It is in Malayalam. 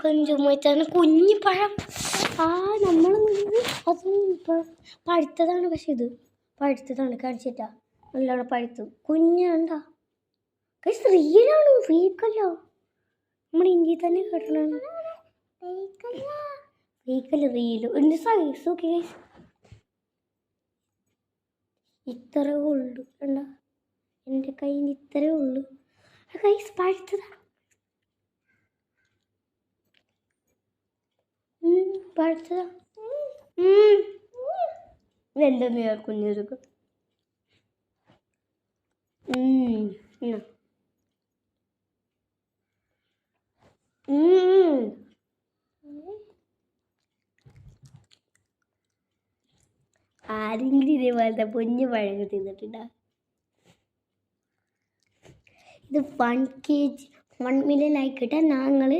കൊഞ്ചുമ്മച്ചാണ് കുഞ്ഞു പഴം. നമ്മൾ അത് പഴുത്തതാണ്. പക്ഷെ ഇത് പഴുത്തതാണ്. കാണിച്ചിട്ടാ നല്ലോണം പഴുത്തു. കുഞ്ഞുണ്ടാ റിയലാണ്, ഫേക്കല്ല. നമ്മുടെ ഇന്ത്യയിൽ തന്നെ കിട്ടണ ഫേക്കല്ല, റിയല്. എൻ്റെ സൈസ് ഓക്കെ ഇത്രേ ഉള്ളു. കണ്ട എൻ്റെ കയ്യിൽ ഇത്രേ ഉള്ളു. ഗൈസ് പഴുത്തതാണ്. പഴുത്തതാ. ഇതെന്താന്ന് കുഞ്ഞിരിക്കും. ആരെങ്കിലും ഇതേപോലത്തെ കുഞ്ഞു പഴങ്ങൾ തിന്നിട്ടുണ്ടോ? ഇത് 1 kg 1 million ആയിക്കിട്ടാൽ ഞങ്ങൾ